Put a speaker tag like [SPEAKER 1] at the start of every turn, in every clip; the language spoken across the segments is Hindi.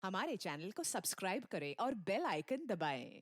[SPEAKER 1] हमारे चैनल को सब्सक्राइब करें और बेल आइकन दबाएं।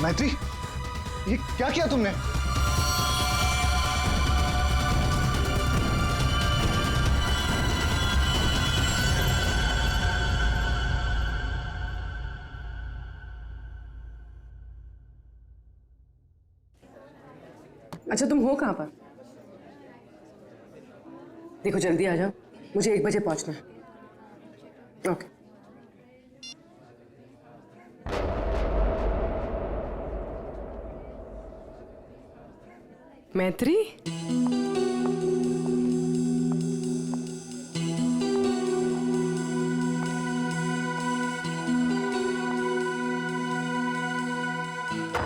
[SPEAKER 2] मैत्री, ये क्या किया तुमने?
[SPEAKER 3] अच्छा, तुम हो कहाँ पर? देखो जल्दी आ जाओ, मुझे 1 बजे पहुंचना है। ओके। मैत्री,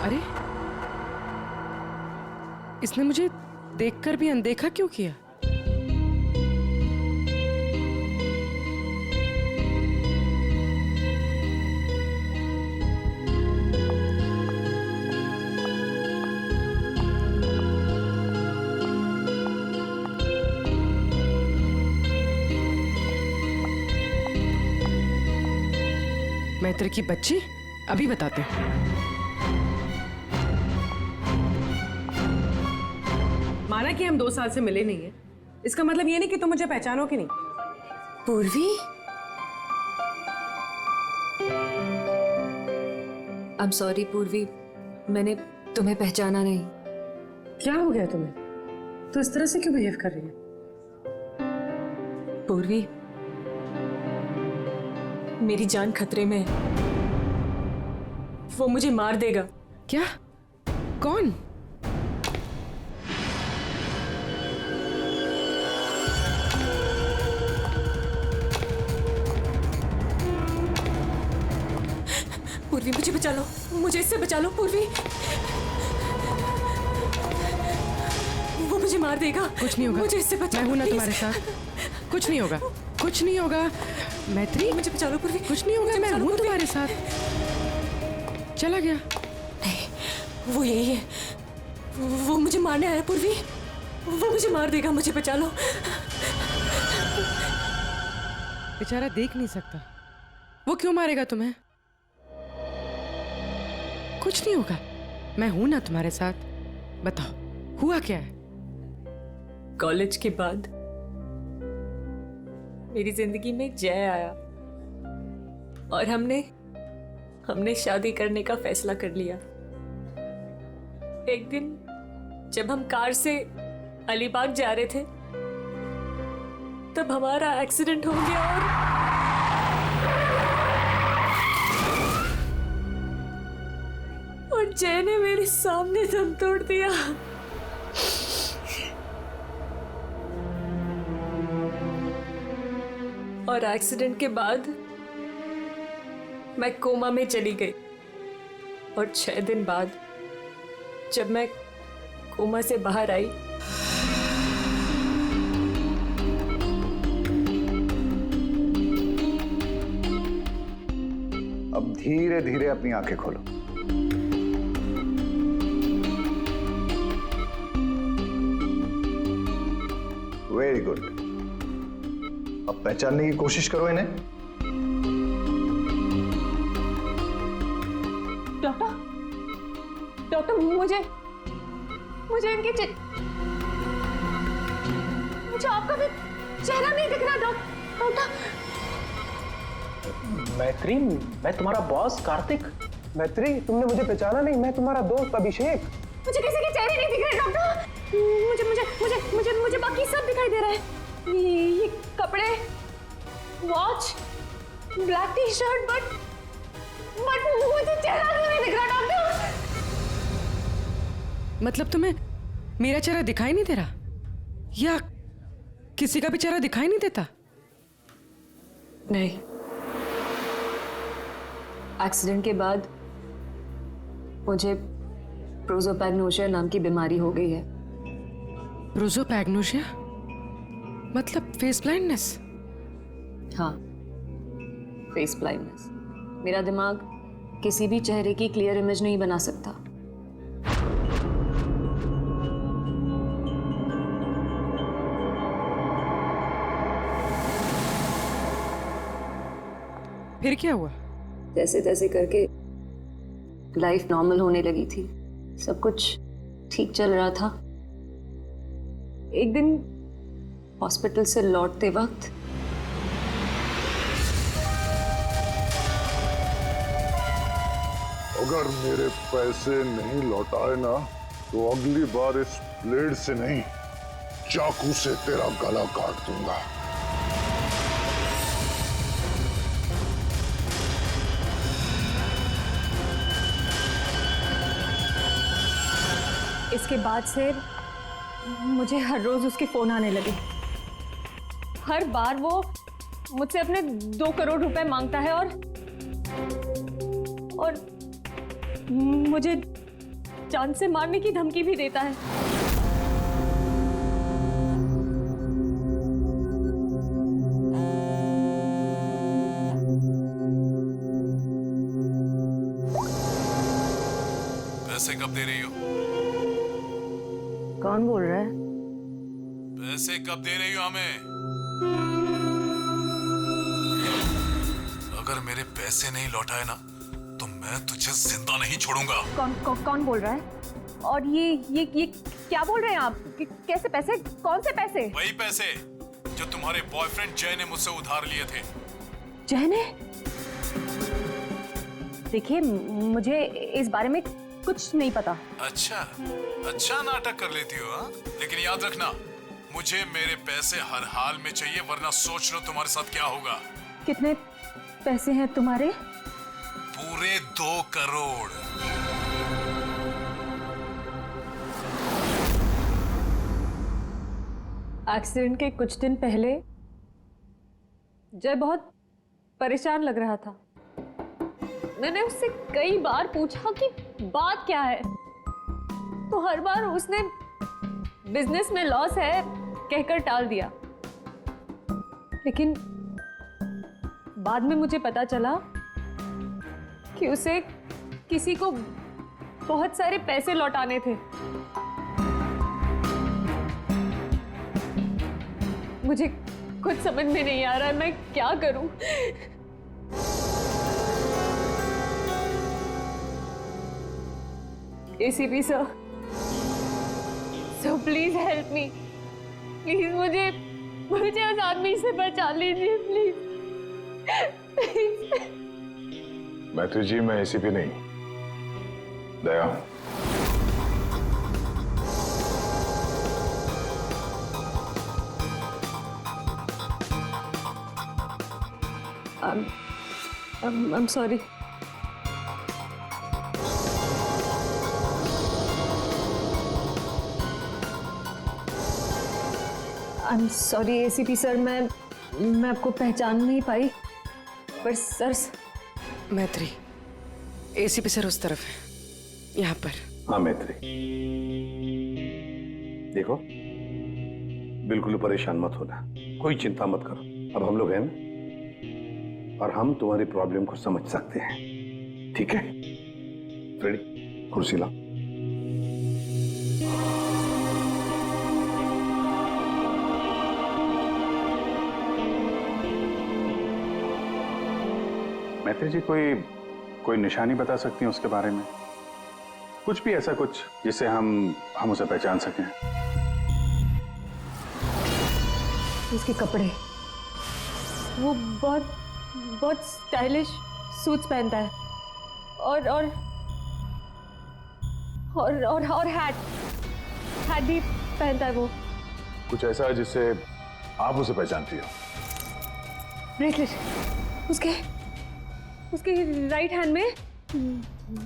[SPEAKER 3] अरे इसने मुझे देखकर भी अनदेखा क्यों किया? मैत्री की बच्ची, अभी बताते हैं। माना कि हम 2 साल से मिले नहीं है, इसका मतलब ये नहीं कि तुम मुझे पहचानो कि नहीं।
[SPEAKER 4] पूर्वी, I'm sorry पूर्वी, मैंने तुम्हें पहचाना नहीं।
[SPEAKER 3] क्या हो गया तुम्हें? तो इस तरह से क्यों बिहेव कर रही है?
[SPEAKER 4] पूर्वी, मेरी जान खतरे में है। वो मुझे मार देगा।
[SPEAKER 3] क्या? कौन?
[SPEAKER 4] पूर्वी मुझे बचा लो, मुझे इससे बचा लो पूर्वी। वो मुझे मार देगा।
[SPEAKER 3] कुछ नहीं होगा,
[SPEAKER 4] मुझे इससे बचा
[SPEAKER 3] मैं हूं ना
[SPEAKER 4] please।
[SPEAKER 3] तुम्हारे साथ। कुछ नहीं होगा, कुछ नहीं होगा। मैत्री,
[SPEAKER 4] मुझे बचा लो पूर्वी।
[SPEAKER 3] कुछ नहीं होगा, मैं हूं तुम्हारे साथ। चला गया?
[SPEAKER 4] नहीं, वो यही है। वो मुझे मारने आया पूर्वी। वो मुझे मार देगा, मुझे बचा लो।
[SPEAKER 3] बेचारा देख नहीं सकता। वो क्यों मारेगा तुम्हें? कुछ नहीं होगा, मैं हूं ना तुम्हारे साथ। बताओ, हुआ क्या है?
[SPEAKER 4] कॉलेज के बाद मेरी जिंदगी में जय आया और हमने शादी करने का फैसला कर लिया। एक दिन जब हम कार से अलीबाग जा रहे थे तब हमारा एक्सीडेंट हो गया और जय ने मेरे सामने दम तोड़ दिया। और एक्सीडेंट के बाद मैं कोमा में चली गई और 6 दिन बाद जब मैं कोमा से बाहर आई
[SPEAKER 2] अब धीरे धीरे अपनी आंखें खोलो। Very good. अब पहचानने की कोशिश करो इन्हें।
[SPEAKER 4] डॉक्टर मुझे इनके मुझे आपका भी चेहरा नहीं दिख रहा डॉक्टर।
[SPEAKER 5] मैत्री, मैं तुम्हारा बॉस कार्तिक। मैत्री, तुमने मुझे पहचाना नहीं? मैं तुम्हारा दोस्त अभिषेक।
[SPEAKER 4] मुझे किसी के चेहरे नहीं दिख रहे डॉक्टर। मुझे मुझे मुझे मुझे मुझे बाकी सब दिखाई दे रहा है। ये कपड़े, watch, black T shirt, but मुझे चेहरा क्यों नहीं दिख रहा डॉक्टर?
[SPEAKER 3] मतलब तुम्हें मेरा चेहरा दिखाई नहीं दे रहा, या किसी का भी चेहरा दिखाई नहीं देता?
[SPEAKER 4] नहीं, एक्सीडेंट के बाद मुझे प्रोसोपैग्नोसिया नाम की बीमारी हो गई है।
[SPEAKER 3] प्रोसोपैग्नोसिया मतलब फेस ब्लाइंडनेस?
[SPEAKER 4] हाँ, फेस ब्लाइंडनेस। मेरा दिमाग किसी भी चेहरे की क्लियर इमेज नहीं बना सकता।
[SPEAKER 3] फिर क्या हुआ?
[SPEAKER 4] जैसे तैसे करके लाइफ नॉर्मल होने लगी थी, सब कुछ ठीक चल रहा था। एक दिन हॉस्पिटल से लौटते वक्त
[SPEAKER 6] अगर मेरे पैसे नहीं लौटाए ना तो अगली बार इस ब्लेड से नहीं, चाकू से तेरा गला काट दूंगा।
[SPEAKER 4] इसके बाद से मुझे हर रोज उसके फोन आने लगे। हर बार वो मुझसे अपने 2 करोड़ रुपए मांगता है और मुझे जान से मारने की धमकी भी देता है।
[SPEAKER 7] पैसे कब दे रही हो?
[SPEAKER 3] कौन बोल रहा है?
[SPEAKER 7] पैसे कब दे रही हो हमें? अगर मेरे पैसे नहीं लौटाए ना तो मैं तुझे जिंदा नहीं छोड़ूंगा।
[SPEAKER 8] कौन बोल रहा है? और ये क्या बोल रहे हैं आप? कैसे पैसे? कौन से पैसे?
[SPEAKER 7] वही पैसे जो तुम्हारे बॉयफ्रेंड जय ने मुझसे उधार लिए थे।
[SPEAKER 8] जय ने? देखिए मुझे इस बारे में कुछ नहीं पता।
[SPEAKER 7] अच्छा अच्छा नाटक कर लेती हो हाँ? लेकिन याद रखना मुझे मेरे पैसे हर हाल में चाहिए, वरना सोच लो तुम्हारे साथ क्या होगा।
[SPEAKER 8] कितने पैसे हैं तुम्हारे?
[SPEAKER 7] पूरे 2 करोड़।
[SPEAKER 8] एक्सीडेंट के कुछ दिन पहले जय बहुत परेशान लग रहा था। मैंने उससे कई बार पूछा कि बात क्या है, तो हर बार उसने बिजनेस में लॉस है कहकर टाल दिया। लेकिन बाद में मुझे पता चला कि उसे किसी को बहुत सारे पैसे लौटाने थे। मुझे कुछ समझ में नहीं आ रहा है, मैं क्या करूं? ACP sir, so please help me, please मुझे उस आदमी से बचा लीजिए प्लीज।
[SPEAKER 6] मैत्री जी, मैं एसीपी नहीं, दया हूं।
[SPEAKER 8] I'm sorry. I'm sorry ACP sir, मैं आपको पहचान नहीं पाई, पर सर।
[SPEAKER 3] मैत्री, एसीपी सर उस तरफ है, यहाँ पर।
[SPEAKER 9] हाँ मैत्री, देखो बिल्कुल परेशान मत होना, कोई चिंता मत करो। अब हम लोग हैं ना, और हम तुम्हारी प्रॉब्लम को समझ सकते हैं, ठीक है? रेडी? कुर्सी लाओ। मैत्री जी, कोई निशानी बता सकती हैं उसके बारे में? कुछ भी ऐसा कुछ जिससे हम उसे पहचान सकें।
[SPEAKER 8] उसके कपड़े, वो बहुत स्टाइलिश सूट्स पहनता है, और हैट भी पहनता है वो।
[SPEAKER 6] कुछ ऐसा है जिससे आप उसे पहचानती हो?
[SPEAKER 8] ब्रेसलेट, उसके राइट हैंड में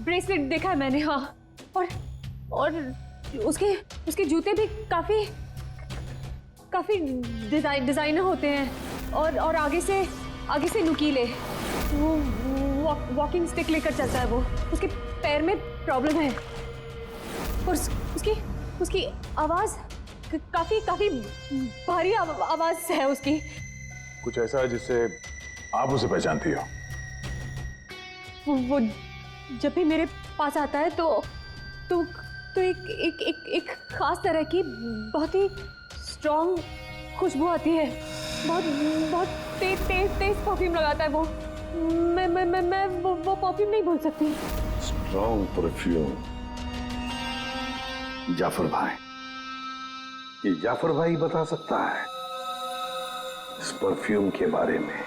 [SPEAKER 8] ब्रेसलेट देखा है मैंने, हाँ। और उसके जूते भी काफी डिजाइनर होते हैं, और आगे से नुकीले। वो वॉकिंग स्टिक लेकर चलता है वो। उसके पैर में प्रॉब्लम है, और उसकी आवाज काफी भारी आवाज है उसकी।
[SPEAKER 6] कुछ ऐसा है जिससे आप उसे पहचानती हो?
[SPEAKER 8] वो जब भी मेरे पास आता है तो एक खास तरह की बहुत ही स्ट्रॉन्ग खुशबू आती है। बहुत तेज परफ्यूम लगाता है वो। मैं वो परफ्यूम नहीं भूल सकती।
[SPEAKER 9] Strong perfume. जाफर भाई, ये जाफर भाई बता सकता है इस परफ्यूम के बारे में।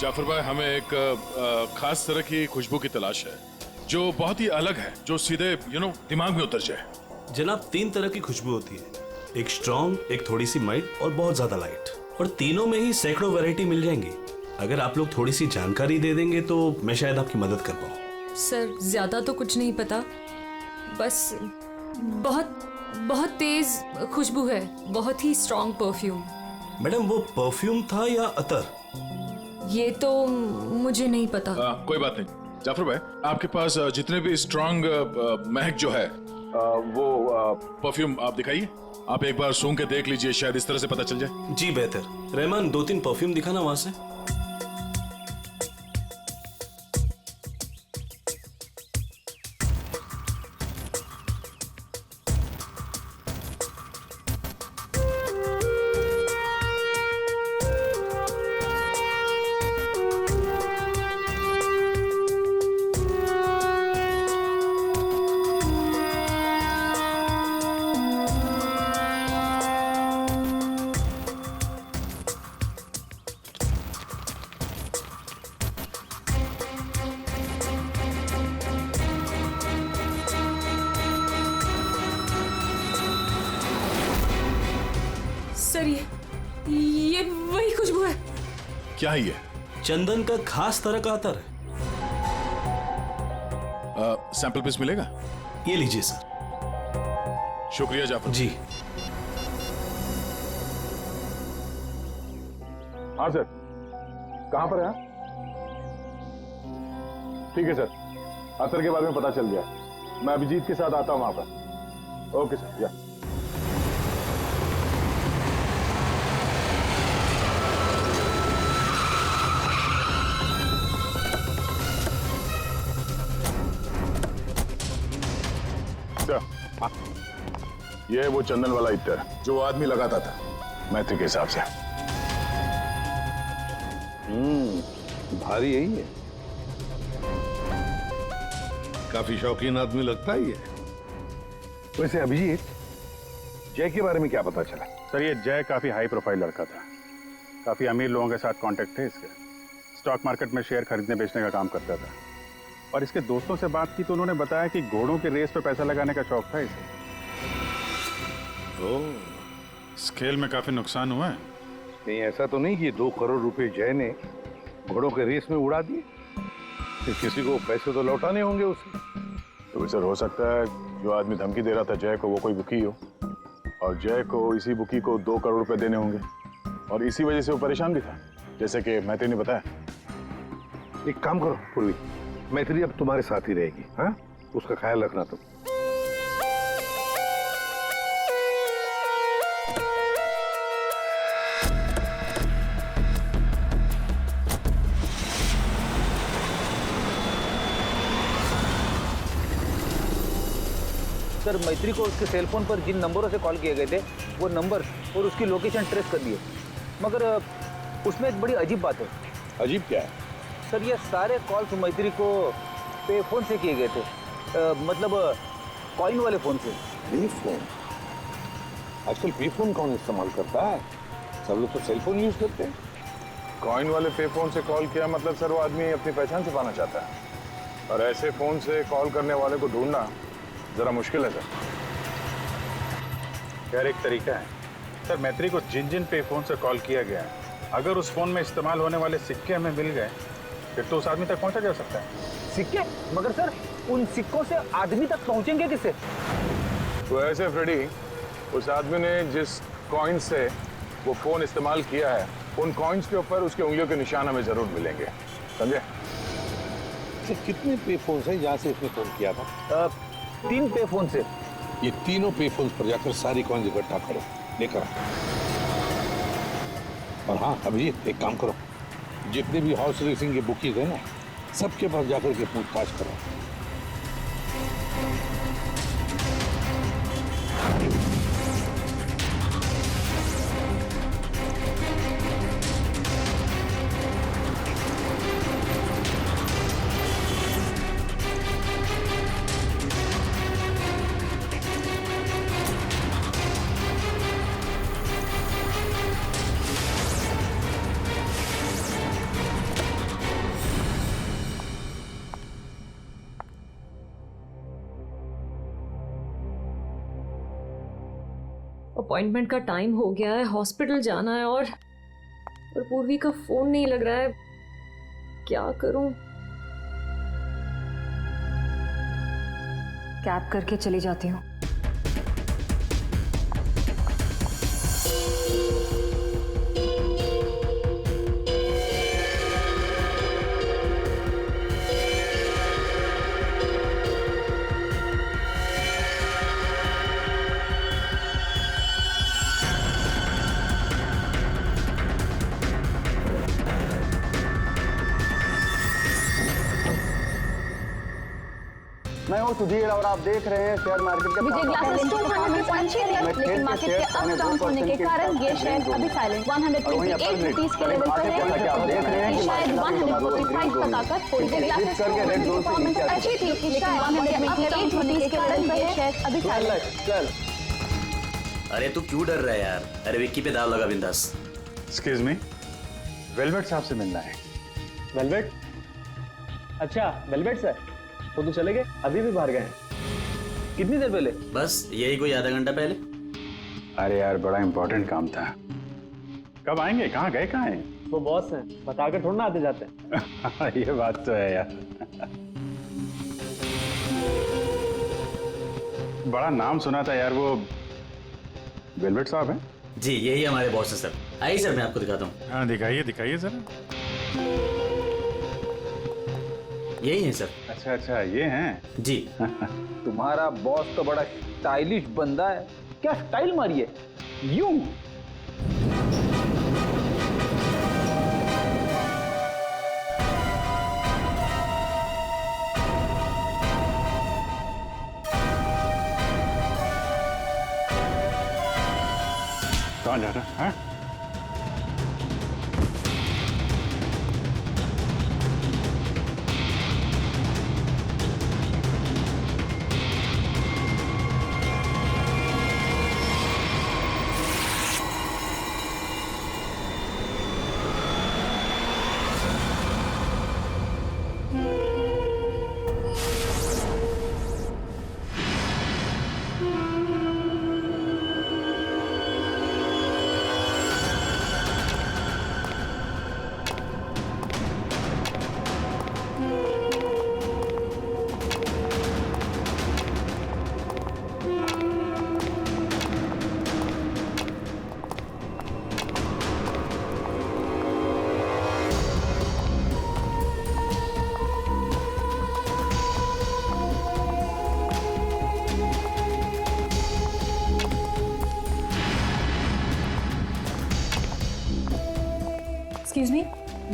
[SPEAKER 10] जाफर भाई, हमें एक खास तरह की खुशबू की तलाश है जो बहुत ही अलग है, जो सीधे दिमाग में उतर जाए।
[SPEAKER 11] जनाब, 3 तरह की खुशबू होती है, एक स्ट्रॉन्ग, एक थोड़ी सी माइल्ड और बहुत ज्यादा लाइट। और तीनों में ही सैकड़ों वैरायटी मिल जाएंगी। अगर आप लोग थोड़ी सी जानकारी दे देंगे तो मैं शायद आपकी मदद कर पाऊँ।
[SPEAKER 12] सर, ज्यादा तो कुछ नहीं पता, बस बहुत तेज खुशबू है, बहुत ही स्ट्रॉन्ग परफ्यूम।
[SPEAKER 11] मैडम, वो परफ्यूम था या अतर?
[SPEAKER 12] ये तो मुझे नहीं पता।
[SPEAKER 10] कोई बात नहीं। जाफर भाई, आपके पास जितने भी स्ट्रॉन्ग महक जो है वो परफ्यूम आप दिखाइए। आप एक बार सूंघ के देख लीजिए, शायद इस तरह से पता चल जाए।
[SPEAKER 11] जी बेहतर। रहमान, 2-3 परफ्यूम दिखाना वहां से।
[SPEAKER 12] ये वही खुशबू है।
[SPEAKER 10] क्या है ये?
[SPEAKER 11] चंदन का खास तरह का अतर है।
[SPEAKER 10] सैंपल पीस मिलेगा?
[SPEAKER 11] ये लीजिए सर।
[SPEAKER 10] शुक्रिया जाफर
[SPEAKER 11] जी।
[SPEAKER 6] हाँ सर, कहाँ पर है? ठीक है सर, अतर के बारे में पता चल गया। मैं अभिजीत के साथ आता हूँ वहां पर। ओके सर, या। हाँ, ये है वो चंदन वाला इत्र जो वो आदमी लगाता था मैत्री के हिसाब से।
[SPEAKER 9] भारी यही है, काफी शौकीन आदमी लगता है ये। वैसे अभिजीत, जय के बारे में क्या पता चला?
[SPEAKER 13] सर, ये जय काफी हाई प्रोफाइल लड़का था। काफी अमीर लोगों के साथ कांटेक्ट थे इसके। स्टॉक मार्केट में शेयर खरीदने बेचने का काम करता था। और इसके दोस्तों से बात की तो उन्होंने बताया कि घोड़ों के रेस पे पैसा लगाने का शौक था इसे।
[SPEAKER 10] स्केल में काफी नुकसान हुआ है।
[SPEAKER 9] नहीं, ऐसा तो नहीं कि 2 करोड़ रुपए जय ने घोड़ों के रेस में उड़ा दिए। किसी को पैसे तो लौटाने होंगे उसे।
[SPEAKER 6] तो सर, हो सकता है जो आदमी धमकी दे रहा था जय को वो कोई बुकी हो, और जय को इसी बुकी को 2 करोड़ रुपए देने होंगे, और इसी वजह से वो परेशान भी था, जैसे कि मैत्री ने बताया।
[SPEAKER 9] एक काम करो पूर्वी, मैत्री अब तुम्हारे साथ ही रहेगी। हाँ, उसका ख्याल रखना तुम।
[SPEAKER 5] सर, मैत्री को उसके सेल फोन पर जिन नंबरों से कॉल किए गए थे वो नंबर और उसकी लोकेशन ट्रेस कर दिए, मगर उसमें एक बड़ी अजीब बात है।
[SPEAKER 6] अजीब क्या है?
[SPEAKER 5] सर, ये सारे कॉल्स मैत्री को पे फोन से किए गए थे, मतलब कॉइन वाले फोन से।
[SPEAKER 9] पे फोन? आजकल पे फोन कौन इस्तेमाल करता है? सब लोग तो सेल फोन यूज करते हैं।
[SPEAKER 6] कॉइन वाले पे फोन से कॉल किया मतलब सर वो आदमी अपनी पहचान छुपाना चाहता है, और ऐसे फोन से कॉल करने वाले को ढूंढना जरा मुश्किल है सर।
[SPEAKER 13] खैर, एक तरीका है सर। मैत्री को जिन जिन पे फोन से कॉल किया गया है, अगर उस फोन में इस्तेमाल होने वाले सिक्के हमें मिल गए फिर तो उस आदमी तक पहुंचा जा सकता है।
[SPEAKER 5] सिक्के? मगर सर, उन सिक्कों से आदमी तक पहुंचेंगे किससे?
[SPEAKER 6] तो ऐसे फ्रेडी, उस आदमी ने जिस कॉइन से वो फोन इस्तेमाल किया है, उन कॉइन्स के ऊपर उसके उंगलियों के निशान हमें जरूर मिलेंगे, समझे?
[SPEAKER 9] कितने पे फोन है जहाँ से इसने फोन किया था?
[SPEAKER 5] 3 पे फोन से।
[SPEAKER 9] ये तीनों पे फोन पर जाकर सारी कॉइन इकट्ठा करो, लेकर आओ। और हाँ अभिजीत, एक काम करो, जितने भी हॉर्स रेसिंग के बुकीज है ना, सबके पास जाकर के पूछताछ करो।
[SPEAKER 12] अपॉइंटमेंट का टाइम हो गया है, हॉस्पिटल जाना है और पूर्वी का फोन नहीं लग रहा है। क्या करूं?
[SPEAKER 8] कैब करके चली जाती हूँ।
[SPEAKER 5] मैं हूँ सुधीर और आप देख रहे हैं शेयर मार्केट के
[SPEAKER 4] विजय ग्लासेस 200 लेकिन मार्केट के अप डाउन होने के कारण ये शेयर अभी साइलेंट 128 रुपीस के लेवल पर है। शायद 145 तक आकर विजय ग्लासेस की परफॉर्मेंस अच्छी थी, लेकिन 128 रुपीस के लेवल पर ये शेयर अभी साइलेंट।
[SPEAKER 14] अरे तू क्यों डर रहा है यार? अरे विक्की पे दाव लगा बिंदास।
[SPEAKER 13] एक्सक्यूज मी, वेलवेट साहब से मिलना है।
[SPEAKER 5] वेलवेट? अच्छा, वेलवेट सर, वो तो चले गए, अभी भी बाहर गए हैं। कितनी देर पहले?
[SPEAKER 14] बस यही कोई आधा घंटा पहले।
[SPEAKER 13] अरे यार, बड़ा इंपॉर्टेंट काम था, कब आएंगे? कहाँ गए? कहाँ हैं?
[SPEAKER 5] वो बॉस हैं, बताकर थोड़ा ना आते जाते हैं।
[SPEAKER 13] ये बात तो है यार। बड़ा नाम सुना था यार, वो वेलवेट साहब हैं?
[SPEAKER 14] जी यही हमारे बॉस हैं सर। आइए सर मैं आपको दिखाता हूँ।
[SPEAKER 13] हाँ दिखाइए दिखाइए जरा।
[SPEAKER 14] यही है सर।
[SPEAKER 13] अच्छा अच्छा ये हैं
[SPEAKER 14] जी।
[SPEAKER 5] तुम्हारा बॉस तो बड़ा स्टाइलिश बंदा है, क्या स्टाइल मारी है यूं।
[SPEAKER 13] कहाँ जा रहा है?
[SPEAKER 8] एक्सक्यूज मी,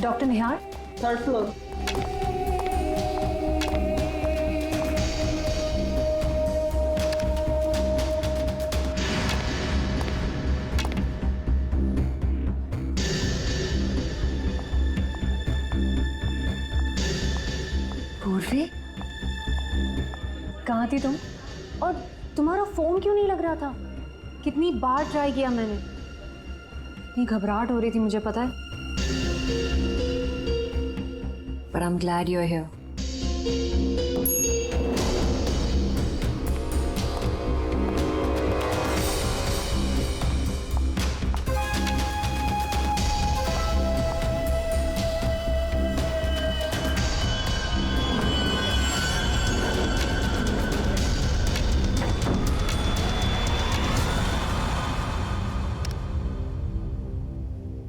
[SPEAKER 8] डॉक्टर निहार, थर्ड फ्लोर। पूर्वी, कहाँ थी तुम? और तुम्हारा फोन क्यों नहीं लग रहा था? कितनी बार ट्राई किया मैंने, इतनी घबराहट हो रही थी मुझे पता है। But I'm glad you're here.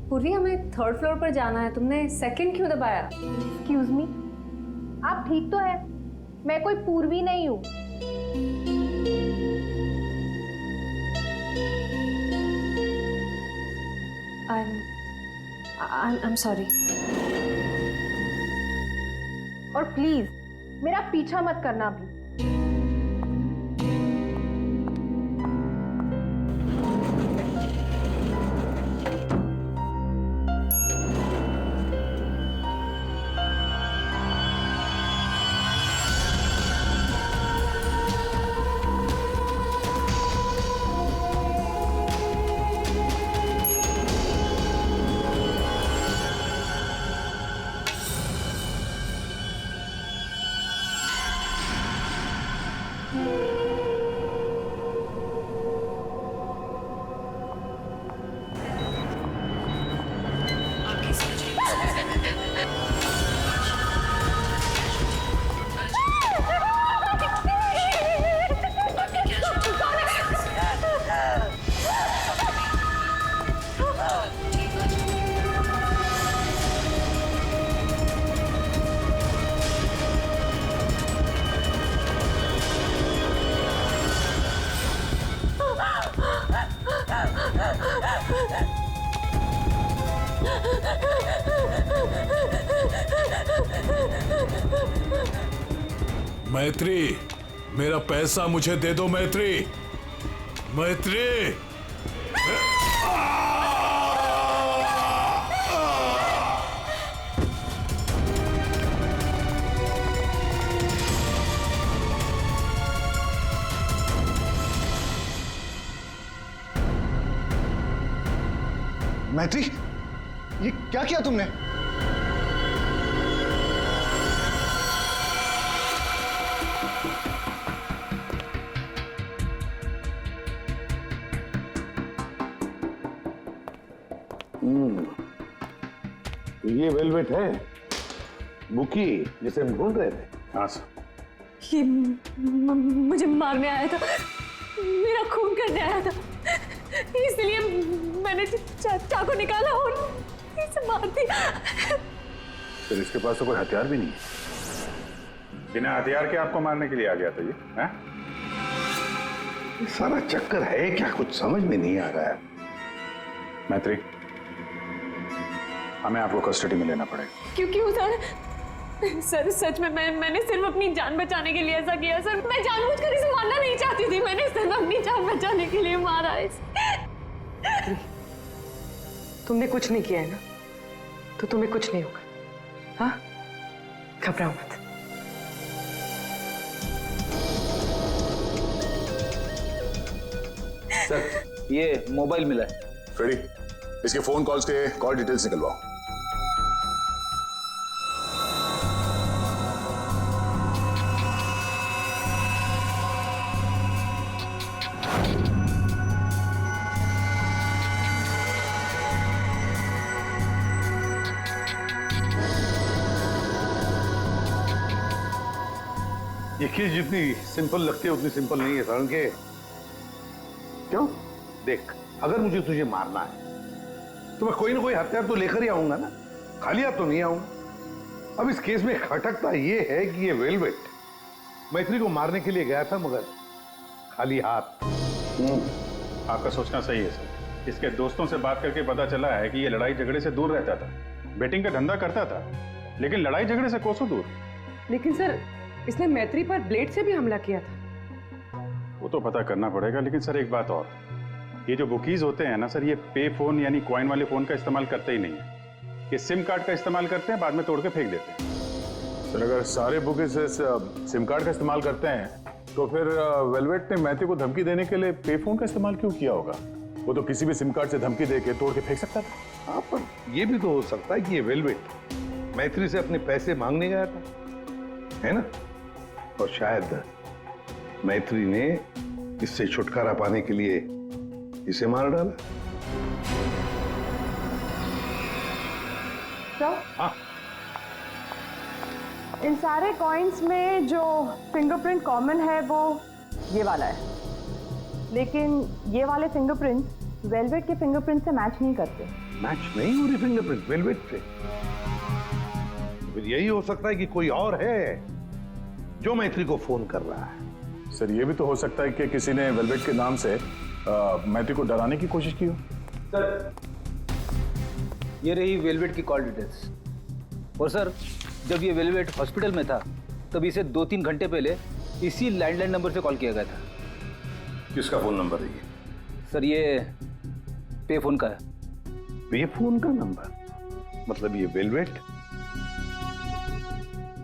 [SPEAKER 8] पूर्वी, हमें थर्ड फ्लोर पर जाना है, तुमने सेकंड क्यों दबाया?
[SPEAKER 4] एक्सक्यूज मी, आप ठीक तो है? मैं कोई पूर्वी नहीं हूँ।
[SPEAKER 8] I'm sorry.
[SPEAKER 4] और प्लीज मेरा पीछा मत करना भी।
[SPEAKER 7] मैत्री, मेरा पैसा मुझे दे दो मैत्री। मैत्री,
[SPEAKER 2] मैत्री, ये क्या किया तुमने?
[SPEAKER 9] ये वेलवेट है बुकी जिसे हम ढूंढ रहे थे?
[SPEAKER 13] हाँ सर।
[SPEAKER 8] ये मुझे मारने आया था, मेरा खून करने आया था, इसलिए मैंने चाकू निकाला और इसे मार दिया।
[SPEAKER 13] फिर इसके पास तो कोई हथियार भी नहीं है, बिना हथियार के आपको मारने के लिए आ गया था ये, हैं?
[SPEAKER 9] ये सारा चक्कर है क्या, कुछ समझ में नहीं आ रहा है।
[SPEAKER 13] मैत्री, हमें आपको कस्टडी में लेना पड़ेगा।
[SPEAKER 8] क्यों सर सच में मैंने सिर्फ अपनी जान बचाने के लिए ऐसा किया सर। मैं जानबूझकर इसे मारना नहीं चाहती थी, मैंने सिर्फ अपनी जान बचाने के लिए मारा है इसे।
[SPEAKER 3] तुमने कुछ नहीं किया है ना, तो तुम्हें कुछ नहीं होगा। हाँ, घबराओ मत।
[SPEAKER 5] सर ये मोबाइल मिला है।
[SPEAKER 6] फ्रेडी, इसके फोन कॉल्स के कॉल डिटेल्स निकलवाओ।
[SPEAKER 9] ये चीज जितनी सिंपल लगती है उतनी सिंपल नहीं है सारण के। क्यों? देख, अगर मुझे तुझे मारना है तो मैं कोई ना कोई हथियार तो लेकर ही आऊंगा ना, खाली हाथ तो नहीं आऊंगा। अब इस केस में खटकता ये है कि ये वेलवेट मैत्री को मारने के लिए गया था मगर खाली हाथ।
[SPEAKER 13] आपका सोचना सही है सर। इसके दोस्तों से बात करके पता चला है कि ये लड़ाई झगड़े से दूर रहता था, बेटिंग का धंधा करता था, लेकिन लड़ाई झगड़े से कोसों दूर।
[SPEAKER 3] लेकिन सर, इसने मैत्री पर ब्लेड से भी हमला किया था।
[SPEAKER 13] वो तो पता करना पड़ेगा, लेकिन सर एक बात और, ये जो बुकीज होते हैं ना सर, ये पे फोन यानी कॉइन वाले फोन का इस्तेमाल करते ही नहीं है। ये सिम कार्ड का इस्तेमाल करते हैं, बाद में तोड़ के फेंक देते हैं।
[SPEAKER 6] सर अगर सारे बुकीज सिम कार्ड का इस्तेमाल करते हैं तो फिर वेलवेट ने मैथ्यू को धमकी देने के लिए पे फोन का इस्तेमाल क्यों किया होगा? वो तो किसी भी सिम कार्ड से धमकी देके तोड़ के फेंक सकता था।
[SPEAKER 9] हाँ, पर ये भी तो हो सकता है कि ये वेलवेट मैत्री से अपने पैसे मांगने गया था, है ना? और शायद मैत्री ने इससे छुटकारा पाने के लिए इसे मार डाला।
[SPEAKER 4] तो
[SPEAKER 9] हाँ,
[SPEAKER 4] इन सारे कॉइन्स में जो फिंगरप्रिंट कॉमन है वो ये वाला है, लेकिन ये वाले फिंगरप्रिंट वेलवेट के फिंगरप्रिंट से मैच नहीं करते।
[SPEAKER 9] मैच नहीं हो रही फिंगरप्रिंट वेलवेट से? फिर यही हो सकता है कि कोई और है जो मैत्री को फोन कर रहा है।
[SPEAKER 6] सर ये भी तो हो सकता है कि किसी ने वेलवेट के नाम से मैथ्यू को डराने की कोशिश की हो।
[SPEAKER 5] सर ये रही वेलवेट की कॉल डिटेल्स। और सर जब ये वेलवेट हॉस्पिटल में था तब इसे 2-3 घंटे पहले इसी लैंडलाइन नंबर से कॉल किया गया था।
[SPEAKER 9] किसका फोन नंबर है ये?
[SPEAKER 5] सर ये पे फोन का है।
[SPEAKER 9] पे फोन का नंबर? मतलब ये वेलवेट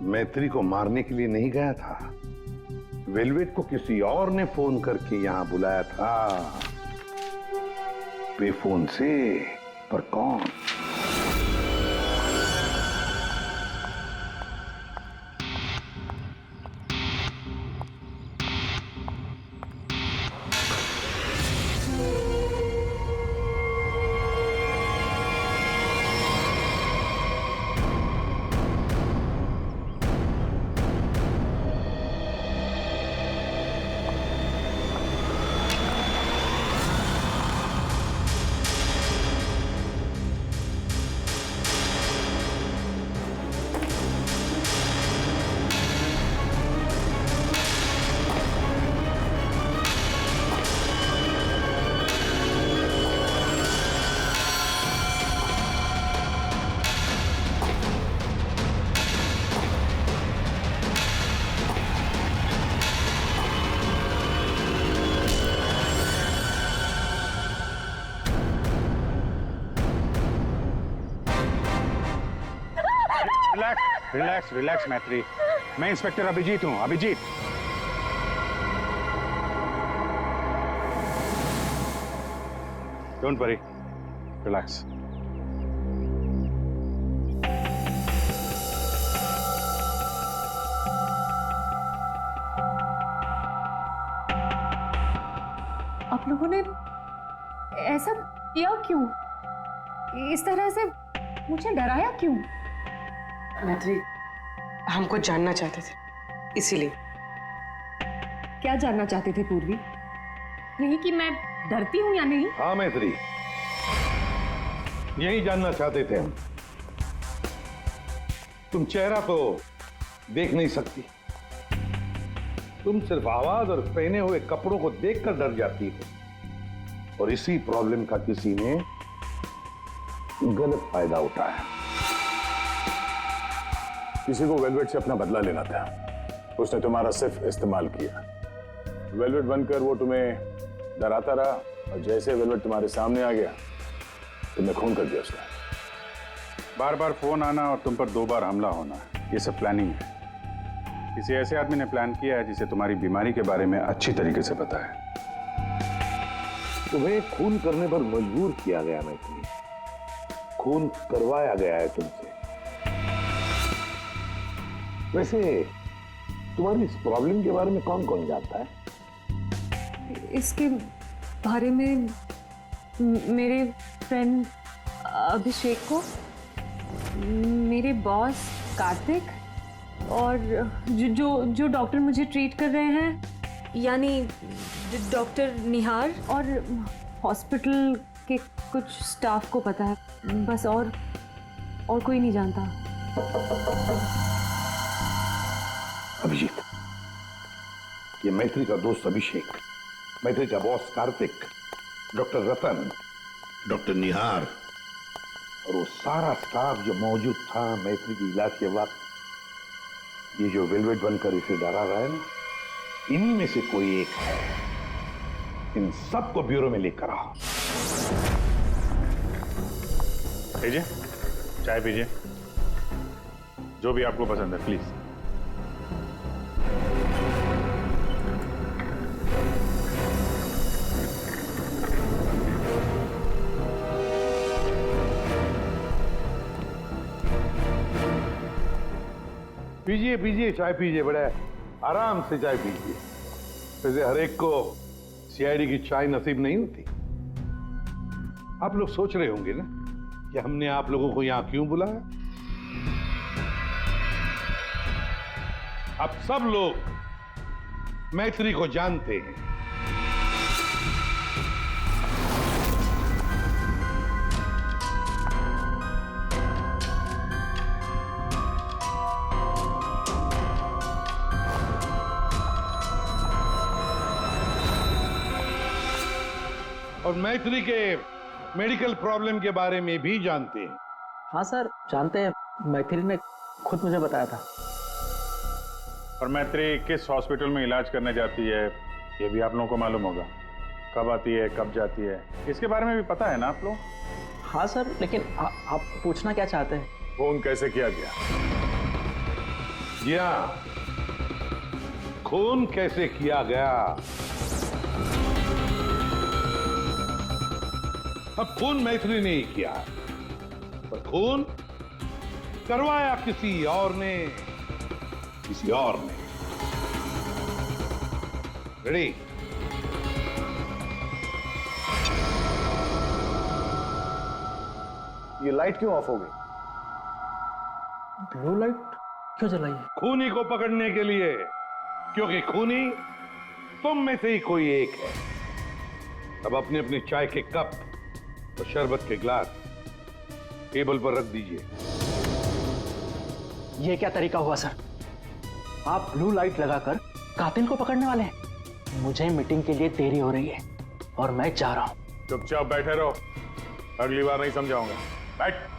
[SPEAKER 9] मैत्री को मारने के लिए नहीं गया था, वेलवेट को किसी और ने फोन करके यहां बुलाया था पे फोन से। पर कौन?
[SPEAKER 13] रिलैक्स रिलैक्स मैत्री, मैं इंस्पेक्टर अभिजीत हूं। Abhijeet, don't worry, relax.
[SPEAKER 8] आप लोगों ने ऐसा किया क्यों? इस तरह से
[SPEAKER 4] मुझे डराया क्यों?
[SPEAKER 3] मैत्री, हमको जानना चाहते थे, इसीलिए।
[SPEAKER 8] क्या जानना चाहते थे पूर्वी?
[SPEAKER 4] नहीं कि मैं डरती हूँ या नहीं।
[SPEAKER 9] हाँ मैत्री, यही जानना चाहते थे हम। तुम चेहरा तो देख नहीं सकती, तुम सिर्फ आवाज और पहने हुए कपड़ों को देखकर डर जाती हो, और इसी प्रॉब्लम का किसी ने गलत फायदा उठाया।
[SPEAKER 6] किसी को वेलवेट से अपना बदला लेना था, उसने तुम्हारा सिर्फ इस्तेमाल किया। वेलवेट बनकर वो तुम्हें डराता रहा, और जैसे वेलवेट तुम्हारे सामने आ गया तुमने खून कर दिया उसका।
[SPEAKER 13] बार बार फोन आना और तुम पर 2 बार हमला होना, ये सब प्लानिंग है। किसी ऐसे आदमी ने प्लान किया है जिसे तुम्हारी बीमारी के बारे में अच्छी तरीके से पता है।
[SPEAKER 9] तुम्हें खून करने पर मजबूर किया गया मैत्री, खून करवाया गया है तुमसे। वैसे तुम्हारी इस प्रॉब्लम के बारे में कौन कौन जानता है?
[SPEAKER 8] इसके बारे में मेरे फ्रेंड अभिषेक को, मेरे बॉस कार्तिक, और जो डॉक्टर मुझे ट्रीट कर रहे हैं,
[SPEAKER 12] यानी डॉक्टर निहार,
[SPEAKER 8] और हॉस्पिटल के कुछ स्टाफ को पता है, बस। और कोई नहीं जानता।
[SPEAKER 9] अभिजीत, ये मैत्री का दोस्त अभिषेक, मैत्री का बॉस कार्तिक, डॉक्टर रतन, डॉक्टर निहार, और वो सारा स्टाफ जो मौजूद था मैत्री के इलाज के वक्त, ये जो वेलवेट बनकर इसे डरा रहा है ना, इन्हीं में से कोई एक है। इन सबको ब्यूरो में लेकर आओ।
[SPEAKER 13] लीजिए, चाय पीजिए, जो भी आपको पसंद है, प्लीज।
[SPEAKER 9] पीजिए पीजिए, चाय पीजिए, बड़ा आराम से चाय पीजिए। वैसे हर एक को सीआईडी की चाय नसीब नहीं होती। आप लोग सोच रहे होंगे ना कि हमने आप लोगों को यहां क्यों बुलाया। अब सब लोग मैत्री को जानते हैं। और मैत्री के मेडिकल प्रॉब्लम के बारे में भी जानते हैं।
[SPEAKER 15] हाँ सर, जानते हैं, मैत्री ने खुद मुझे बताया था।
[SPEAKER 13] और मैत्री किस हॉस्पिटल में इलाज करने जाती है ये भी आप लोगों को मालूम होगा। कब आती है, कब जाती है, इसके बारे में भी पता है ना आप लोग?
[SPEAKER 15] हाँ सर, लेकिन आप पूछना क्या चाहते हैं?
[SPEAKER 6] फोन कैसे किया गया?
[SPEAKER 9] जी हाँ, खून कैसे किया गया? अब खून मैत्री ने ही किया, पर खून करवाया किसी और ने, किसी और ने। रेडी?
[SPEAKER 2] ये लाइट क्यों ऑफ हो गई?
[SPEAKER 15] ब्लू लाइट क्यों जलाई है?
[SPEAKER 9] खूनी को पकड़ने के लिए, क्योंकि खूनी तुम में से ही कोई एक है। अब अपने अपने चाय के कप और शरबत के ग्लास टेबल पर रख दीजिए।
[SPEAKER 15] ये क्या तरीका हुआ सर? आप ब्लू लाइट लगाकर कातिल को पकड़ने वाले हैं? मुझे मीटिंग के लिए देरी हो रही है और मैं जा रहा हूं।
[SPEAKER 6] चुपचाप बैठे रहो, अगली बार नहीं समझाऊंगा। बैठ।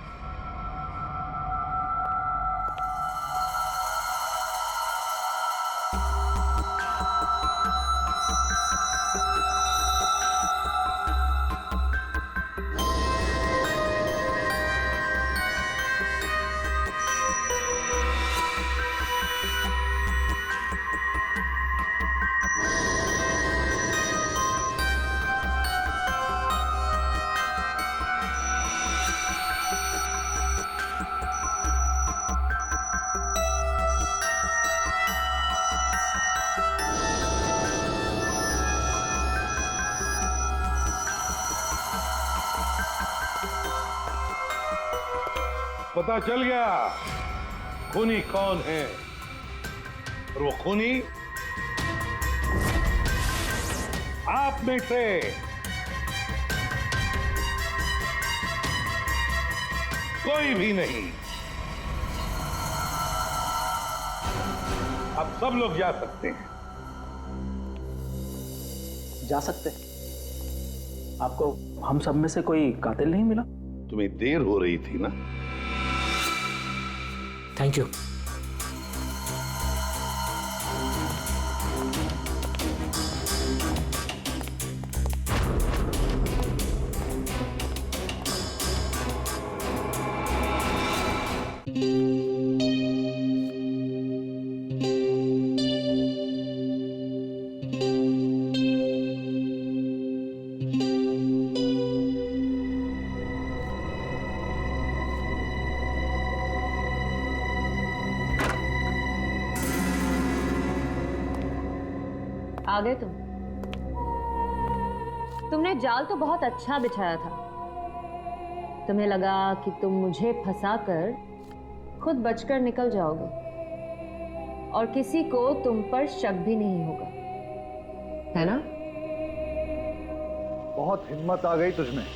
[SPEAKER 9] पता चल गया खूनी कौन है, और वो खूनी आप में से कोई भी नहीं। अब सब लोग जा सकते हैं।
[SPEAKER 15] जा सकते? आपको हम सब में से कोई कातिल नहीं मिला?
[SPEAKER 9] तुम्हें देर हो रही थी ना?
[SPEAKER 15] Thank you.
[SPEAKER 8] आ गए तुमने जाल तो बहुत अच्छा बिछाया था। तुम्हें लगा कि तुम मुझे फंसाकर खुद बचकर निकल जाओगे और किसी को तुम पर शक भी नहीं होगा, है ना?
[SPEAKER 2] बहुत हिम्मत आ गई तुझमें।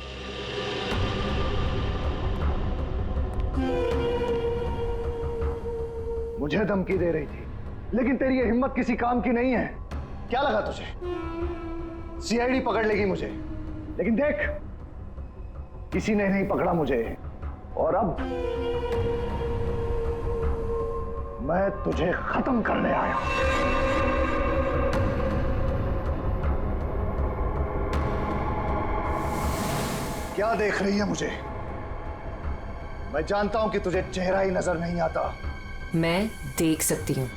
[SPEAKER 2] मुझे धमकी दे रही थी, लेकिन तेरी ये हिम्मत किसी काम की नहीं है। क्या लगा तुझे सीआईडी पकड़ लेगी मुझे? लेकिन देख, किसी ने नहीं पकड़ा मुझे, और अब मैं तुझे खत्म करने आया हूं। क्या देख रही है मुझे? मैं जानता हूं कि तुझे चेहरा ही नजर नहीं आता।
[SPEAKER 12] मैं देख सकती हूँ।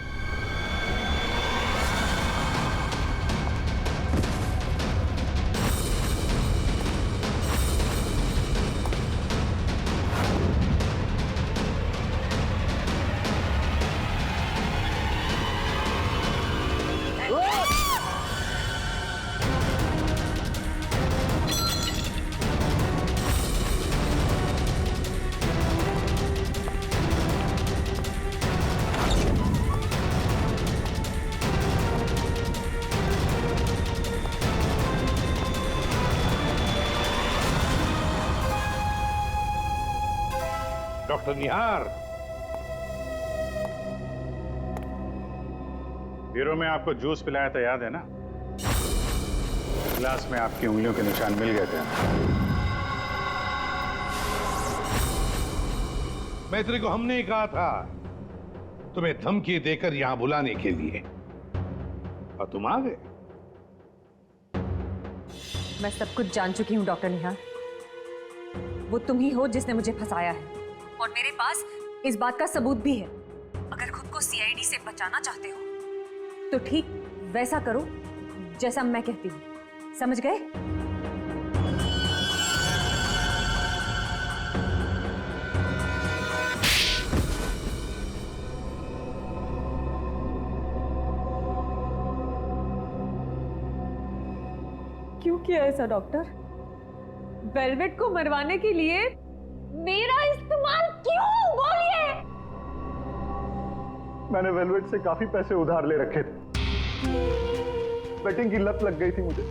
[SPEAKER 9] डॉक्टर निहार,
[SPEAKER 13] ब्यूरो में आपको जूस पिलाया था, याद है ना? गिलास में आपकी उंगलियों के निशान मिल गए थे।
[SPEAKER 9] मैत्री को हमने ही कहा था तुम्हें धमकी देकर यहां बुलाने के लिए, और तुम आ गए।
[SPEAKER 8] मैं सब कुछ जान चुकी हूँ डॉक्टर निहार। वो तुम ही हो जिसने मुझे फंसाया है, और मेरे पास इस बात का सबूत भी है। अगर खुद को सीआईडी से बचाना चाहते हो तो ठीक वैसा करो जैसा मैं कहती हूँ, समझ गए? क्यों किया ऐसा डॉक्टर? वेलवेट को मरवाने के लिए मेरा इस्तेमाल क्यों? बोलिए।
[SPEAKER 2] मैंने वेलवेट से काफी पैसे उधार ले रखे थे। बेटिंग की लत लग गई थी मुझे,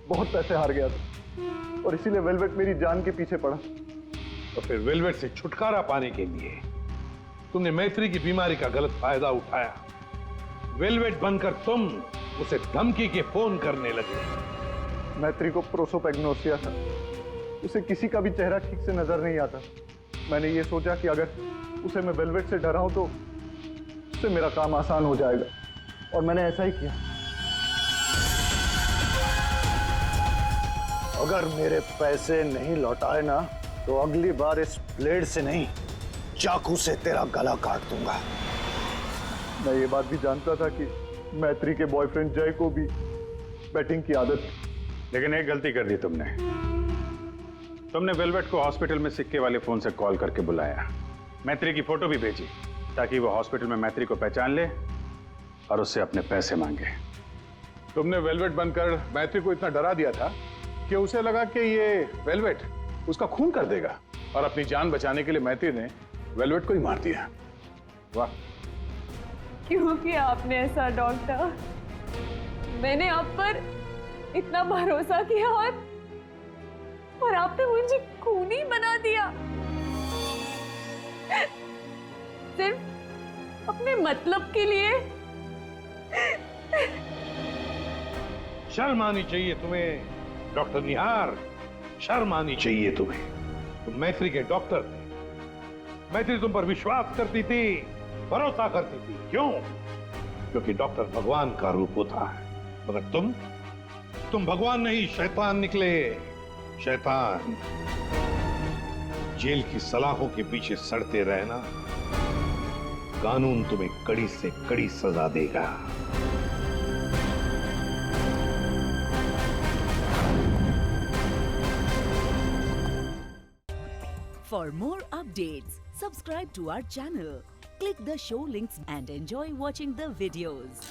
[SPEAKER 2] बहुत पैसे हार गया था, और इसीलिए वेलवेट मेरी जान के पीछे पड़ा।
[SPEAKER 9] तो फिर वेलवेट से छुटकारा पाने के लिए तुमने मैत्री की बीमारी का गलत फायदा उठाया। वेलवेट बनकर तुम उसे धमकी के फोन करने लगे।
[SPEAKER 2] मैत्री को प्रोसोपैग्नोसिया था, उसे किसी का भी चेहरा ठीक से नजर नहीं आता। मैंने ये सोचा कि अगर उसे मैं वेलवेट से डराऊं तो उससे मेरा काम आसान हो जाएगा, और मैंने ऐसा ही किया। अगर मेरे पैसे नहीं लौटाए ना, तो अगली बार इस ब्लेड से नहीं, चाकू से तेरा गला काट दूंगा। मैं ये बात भी जानता था कि मैत्री के बॉयफ्रेंड जय को भी बैटिंग की आदत थी।
[SPEAKER 13] लेकिन एक गलती कर दी तुमने वेलवेट को हॉस्पिटल में सिक्के वाले फोन से कॉल करके बुलाया, मैत्री की फोटो भी भेजी ताकि वो हॉस्पिटल में मैत्री को पहचान ले और उससे अपने पैसे मांगे।
[SPEAKER 6] तुमने वेलवेट बनकर मैत्री को इतना डरा दिया था कि उसे लगा कि ये वेलवेट उसका खून कर देगा। और अपनी जान बचाने के लिए मैत्री ने वेलवेट को ही मार दिया। वाह।
[SPEAKER 8] क्यों किया आपने ऐसा डॉक्टर? मैंने आप पर इतना भरोसा किया और आपने मुझे खूनी बना दिया, सिर्फ अपने मतलब के लिए।
[SPEAKER 16] शर्म आनी चाहिए तुम्हें डॉक्टर निहार, शर्म आनी चाहिए तुम्हें। तुम मैत्री के डॉक्टर थे, मैत्री तुम पर विश्वास करती थी, भरोसा करती थी। क्यों? क्योंकि डॉक्टर भगवान का रूप होता है, मगर तुम भगवान नहीं, शैतान निकले। शैतान। जेल की सलाखों के पीछे सड़ते रहना, कानून तुम्हें कड़ी से कड़ी सजा देगा।
[SPEAKER 1] For more updates, subscribe to our channel, click the show links and enjoy watching the videos.